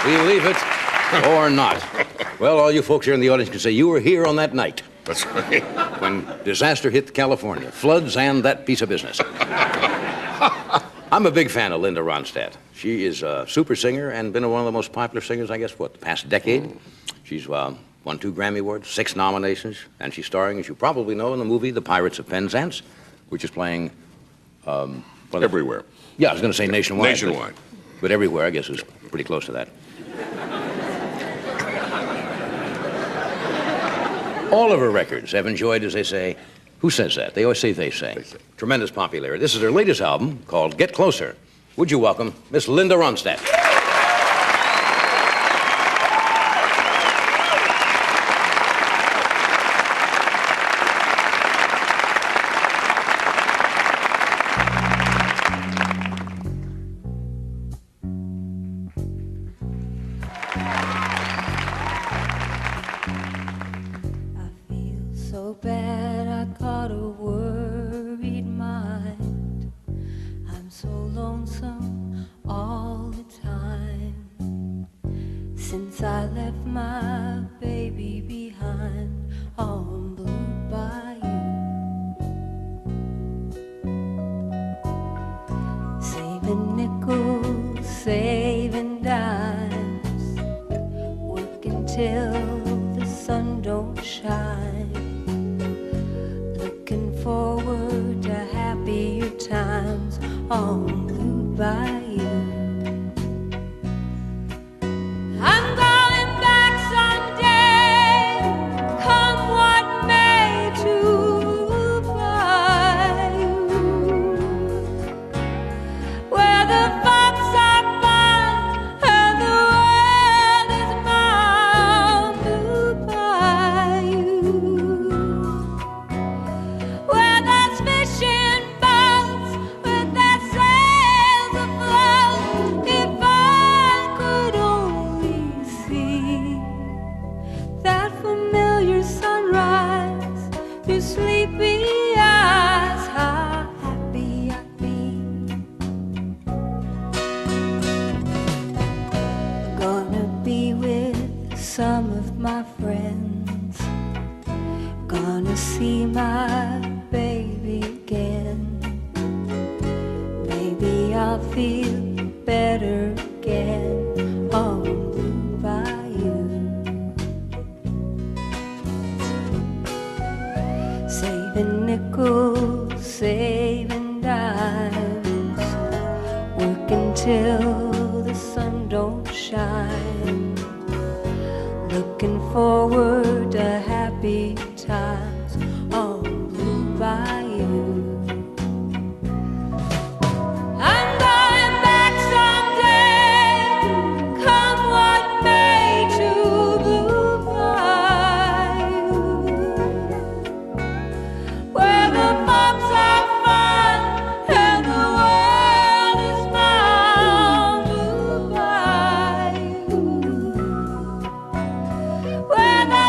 Believe it or not. Well, all you folks here in the audience can say you were here on that night. That's right. When disaster hit California, floods and that piece of business. I'm a big fan of Linda Ronstadt. She is a super singer and been one of the most popular singers, I guess, the past decade. She's won 2 Grammy Awards, 6 nominations, and she's starring, as you probably know, in the movie The Pirates of Penzance, which is playing... Everywhere. Yeah, I was going to say nationwide. Nationwide. But everywhere, I guess, is pretty close to that. All of her records have enjoyed, as they say, who says that? They always say they say. Tremendous popularity. This is her latest album called Get Closer. Would you welcome Miss Linda Ronstadt? So bad I got a worried mind. I'm so lonesome all the time. Since I left my baby behind on Blue Bayou. Saving nickels, saving dimes, working till the sun don't shine. Looking forward to happier times on Blue Bayou. I'm going back someday, come what may, to Bayou, where the fox are fun and the world is mine. Blue Bayou, where there's fishing boats with their sails afloat. If I could only see that familiar sunrise through sleepy eyes, how happy I'd be. Gonna be with some of my friends, gonna see my baby again. Maybe I'll feel better again on Blue Bayou. Saving nickels, saving dimes, working till the sun don't shine. Looking forward to happy times on Blue Bayou. I'm going back someday, come what may, to Blue Bayou, where the fox are fun and the world is mine. Blue Bayou, where the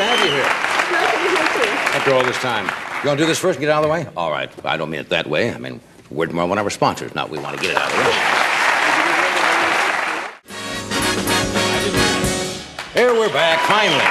to have you here. Nice to be here, too. After all this time. You want to do this first and get it out of the way? All right. I don't mean it that way. I mean, we're one of our sponsors. Now, we want to get it out of the way. Here we're back, finally.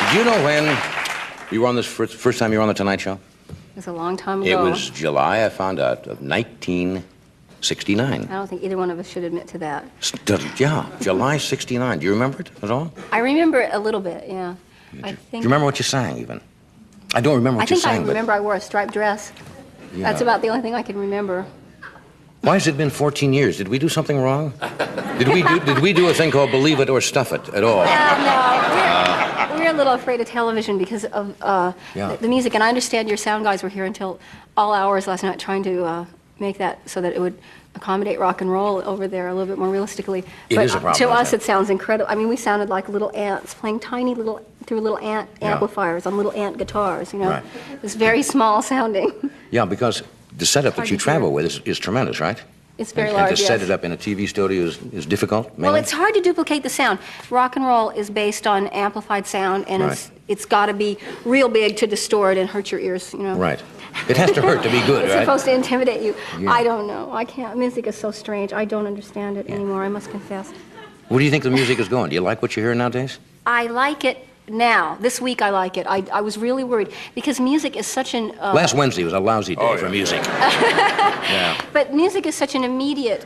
Did you know when you were on this first time you were on the Tonight Show? It was a long time ago. It was July, I found out, of 1969. I don't think either one of us should admit to that. Yeah, July 69. Do you remember it at all? I remember it a little bit, yeah. I Do think. you remember what you sang, even? I don't remember what you sang, I remember I wore a striped dress. Yeah. That's about the only thing I can remember. Why has it been 14 years? Did we do something wrong? Did we do a thing called Believe It or Stuff It at all? No, we're a little afraid of television because of the music. And I understand your sound guys were here until all hours last night trying to make that so that it would accommodate rock and roll over there a little bit more realistically. It is a problem, to us, isn't it sounds incredible. I mean, we sounded like little ants playing tiny little through little ant amplifiers on little ant guitars. You know, Right. It's very small sounding. Yeah, because the setup Hard that you to travel hear. with is tremendous, right? It's very and large. to set yes. it up in a TV studio is difficult, mainly? Well, it's hard to duplicate the sound. Rock and roll is based on amplified sound, and Right. it's got to be real big to distort and hurt your ears. You know. Right. It has to hurt to be good, It's right? supposed to intimidate you. Yeah. I don't know. I can't. Music is so strange. I don't understand it anymore, I must confess. Where do you think the music is going? Do you like what you hear nowadays? I like it now. This week I like it. I was really worried because music is such an... Last Wednesday was a lousy day for music. Yeah. But music is such an immediate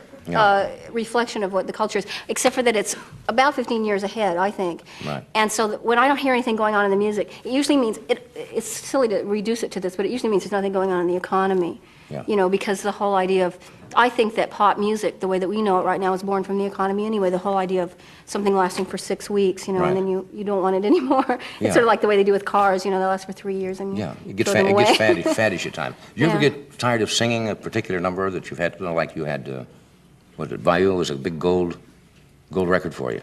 reflection of what the culture is, except for that it's about 15 years ahead, I think. Right. And so when I don't hear anything going on in the music, it usually means, it's silly to reduce it to this, but it usually means there's nothing going on in the economy. Yeah. You know, because the whole idea of, I think that pop music, the way that we know it right now, is born from the economy anyway. The whole idea of something lasting for 6 weeks, you know, Right. and then you don't want it anymore. Yeah. It's sort of like the way they do with cars, you know, they last for 3 years and Yeah, it gets, throw them it gets away. faddish at times. Do you ever Yeah. get tired of singing a particular number that you've had, like you had, what was it, Bayou was a big gold record for you?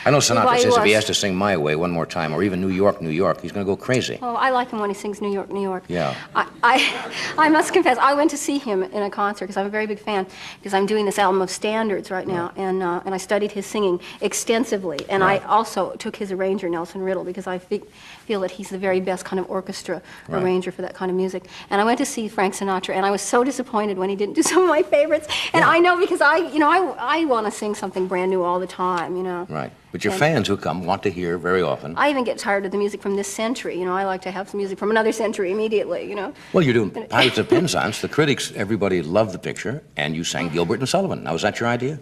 I know Sinatra Bayou says if he was. has to sing My Way one more time, or even New York, New York, he's going to go crazy. Oh, I like him when he sings New York, New York. Yeah. I must confess, I went to see him in a concert because I'm a very big fan, because I'm doing this album of standards right now, and I studied his singing extensively, and Right. I also took his arranger, Nelson Riddle, because I feel that he's the very best kind of orchestra Right. arranger for that kind of music. And I went to see Frank Sinatra, and I was so disappointed when he didn't do some of my favorites. And I know because I want to sing something brand new all the time, you know. Right. But your And- fans who come want to hear very often. I even get tired of the music from this century, you know. I like to have some music from another century immediately, you know. Well, you're doing Pirates of Penzance. The critics, everybody loved the picture, and you sang Gilbert and Sullivan. Now, was that your idea?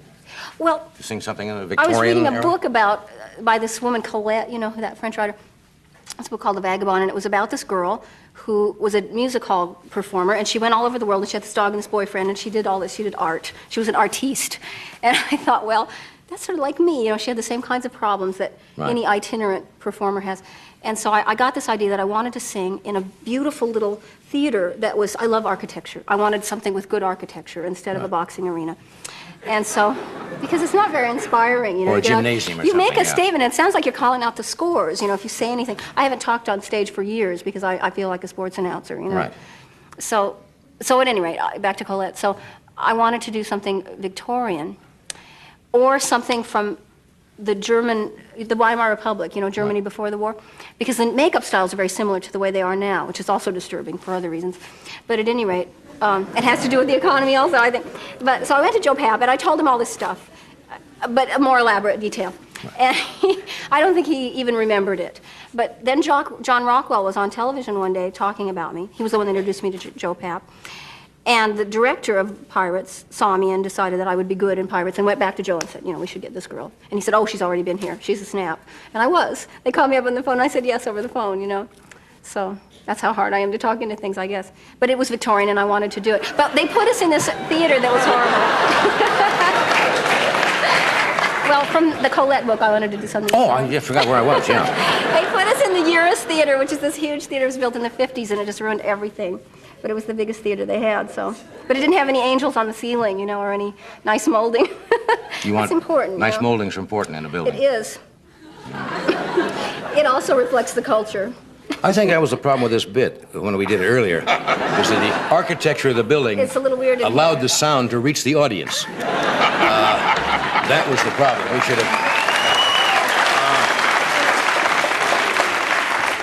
Well, To sing something in the I Victorian was reading a era? book by this woman Colette, you know, that French writer. It's a book called The Vagabond, and it was about this girl who was a music hall performer, and she went all over the world, and she had this dog and this boyfriend, and she did all this. She did art. She was an artiste. And I thought, well, that's sort of like me. You know, she had the same kinds of problems that Right. any itinerant performer has. And so I got this idea that I wanted to sing in a beautiful little theater that was, I love architecture. I wanted something with good architecture instead of a boxing arena. And so, because it's not very inspiring, you know. Or a you get out- gymnasium or You make something, a yeah. statement, and it sounds like you're calling out the scores, you know, if you say anything. I haven't talked on stage for years because I feel like a sports announcer, you know. Right. So at any rate, back to Colette. So I wanted to do something Victorian or something from the Weimar Republic, you know, Germany before the war, because the makeup styles are very similar to the way they are now, which is also disturbing for other reasons. But at any rate, it has to do with the economy also, I think. But so I went to Joe Papp, and I told him all this stuff, but a more elaborate detail. And I don't think he even remembered it. But then John Rockwell was on television one day talking about me. He was the one that introduced me to Joe Papp. And the director of Pirates saw me and decided that I would be good in Pirates and went back to Joe and said, you know, we should get this girl. And he said, oh, she's already been here. She's a snap. And I was. They called me up on the phone, and I said yes over the phone, you know. So that's how hard I am to talk into things, I guess. But it was Victorian, and I wanted to do it. But they put us in this theater that was horrible. Well, from the Colette book, I wanted to do something. Oh, I forgot where I was, yeah. They put us in the Eurus Theater, which is this huge theater. It was built in the 50s, and it just ruined everything. But it was the biggest theater they had, so. But it didn't have any angels on the ceiling, you know, or any nice molding. You want It's important. Nice you know? moldings are important in a building. It is. It also reflects the culture. I think that was the problem with this bit when we did it earlier. Is that the architecture of the building It's a little weird in allowed here. the sound to reach the audience. That was the problem. We should have.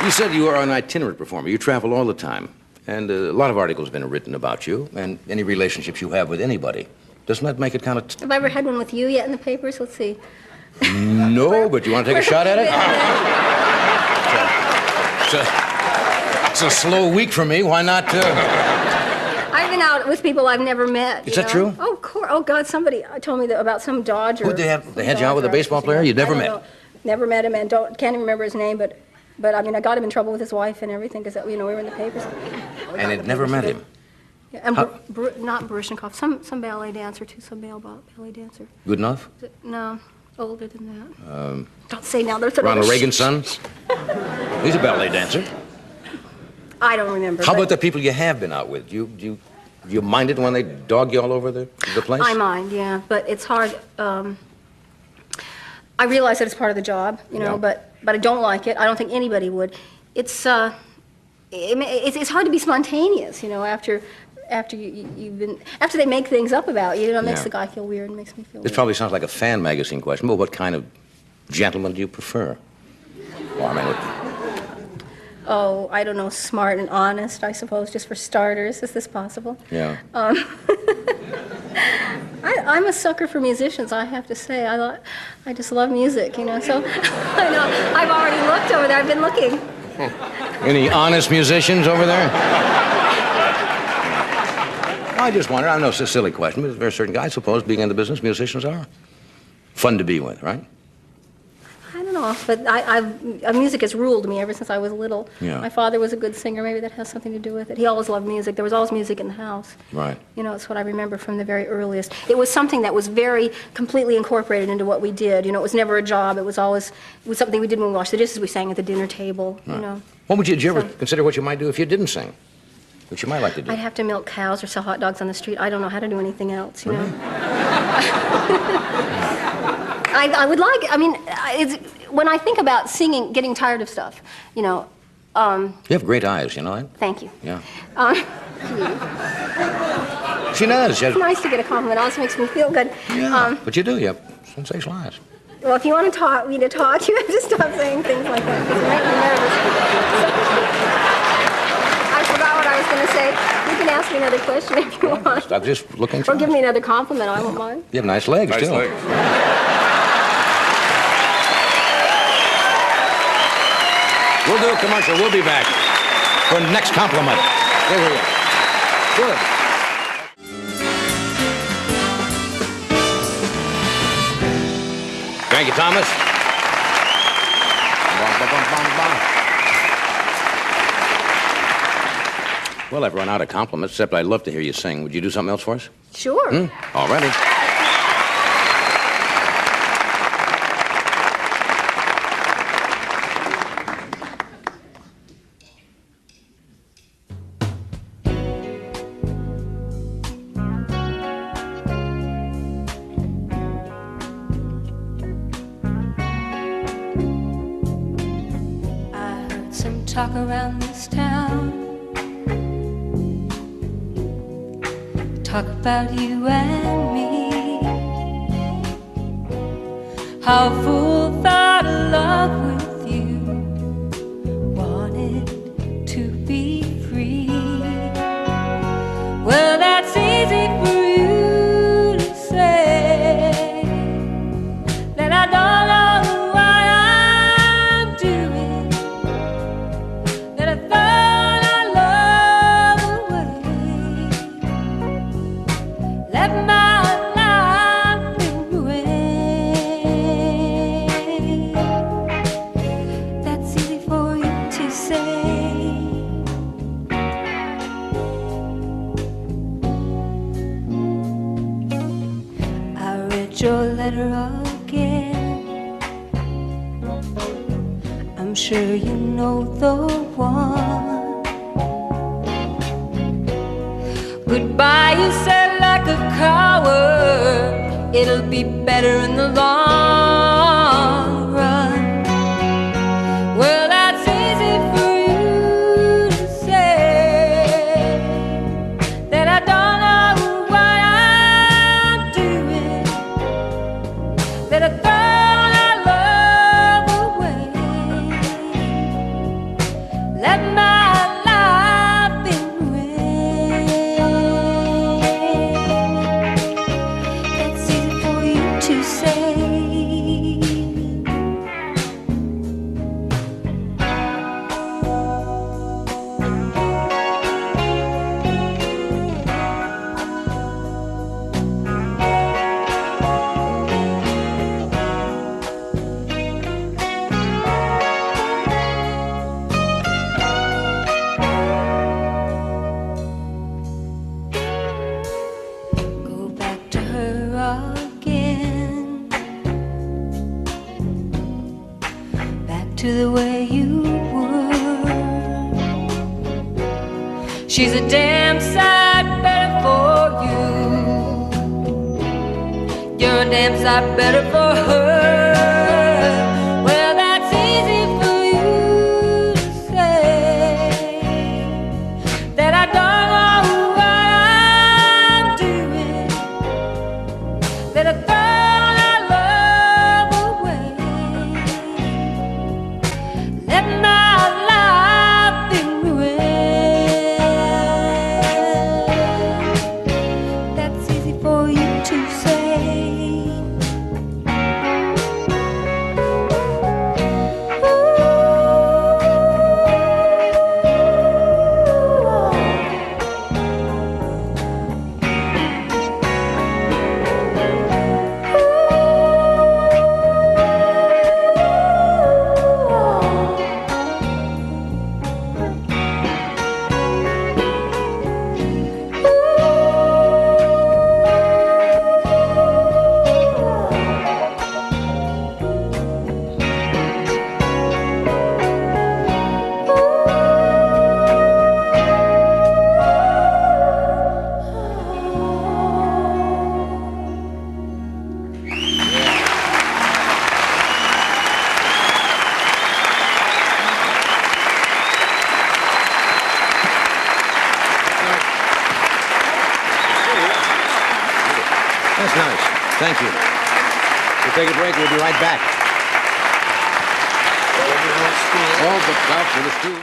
You said you are an itinerant performer. You travel all the time. And a lot of articles have been written about you and any relationships you have with anybody. Doesn't that make it kind of... Have I ever had one with you yet in the papers? Let's see. No, but you want to take a shot at it? It's a slow week for me. Why not? I've been out with people I've never met. Is you that know? true? Oh, of course. Oh, God, somebody told me about some Dodger. Who'd they have? some They had you out with a Dodger baseball actress, player you'd never I don't met? know. Never met him and can't even remember his name, but I mean, I got him in trouble with his wife and everything because, we were in the papers. And had never met him. Yeah, and How- not Baryshnikov, some ballet dancer too, some ballet dancer. Good enough? No, older than that. Don't say now. There's another Ronald Reagan's son? He's a ballet dancer. I don't remember. How but about the people you have been out with? Do you mind it when they dog you all over the place? I mind, yeah, but it's hard. I realize that it's part of the job, Yeah. but I don't like it. I don't think anybody would. It's hard to be spontaneous, after after they make things up about you. It makes Yeah. the guy feel weird. It makes me feel This weird. probably sounds like a fan magazine question, but what kind of gentleman do you prefer? Well, I mean, Oh, I don't know, smart and honest, I suppose, just for starters. Is this possible? yeah. I'm a sucker for musicians, I have to say. I just love music, so I know I've already looked over there. I've been looking. Any honest musicians over there? I just wonder, I know it's a silly question, but there are certain guys, I suppose, being in the business, musicians are fun to be with, right? I don't know, but music has ruled me ever since I was little. Yeah. My father was a good singer. Maybe that has something to do with it. He always loved music. There was always music in the house. Right. It's what I remember from the very earliest. It was something that was very completely incorporated into what we did. It was never a job. It was something we did when we washed the dishes. We sang at the dinner table. Right. What would you ever So- consider what you might do if you didn't sing? What you might like to do? I'd have to milk cows or sell hot dogs on the street. I don't know how to do anything else, I would like, when I think about singing, getting tired of stuff, You have great eyes, you know that? thank you. Yeah. Um, She does. She has, It's nice to get a compliment. It also makes me feel good. yeah, but you do. You have sensational eyes. Well, if you want to talk, you have to stop saying things like that. 'Cause you make me nervous. I forgot what I was going to say. You can ask me another question if you want. I'm just looking Or for give me another compliment. I won't mind. You have nice legs, Nice too. legs. We'll do a commercial. We'll be back for the next compliment. Here we go. Good. Thank you, Thomas. Well, I've run out of compliments, except I'd love to hear you sing. Would you do something else for us? Sure. All righty. I heard some talk around this town. Talk about you and me. How a fool thought of love with you. Wanted to be free. Well, that's easy for you to say. Then I don't know what I'm doing. That I thought I loved away. Let my life be ruined. That's easy for you to say. I read your letter again. I'm sure you know the one. Goodbye, you said like a coward. It'll be better in the long run. Well, that's easy for you to the way you were. She's a damn sight better for you. You're a damn sight better for her. Well, that's easy for you to say, that I don't know what I'm doing, that I thrown our love away, let my life be ruined. That's easy for you to say. That's nice. Thank you. We'll take a break. We'll be right back. All but for the school.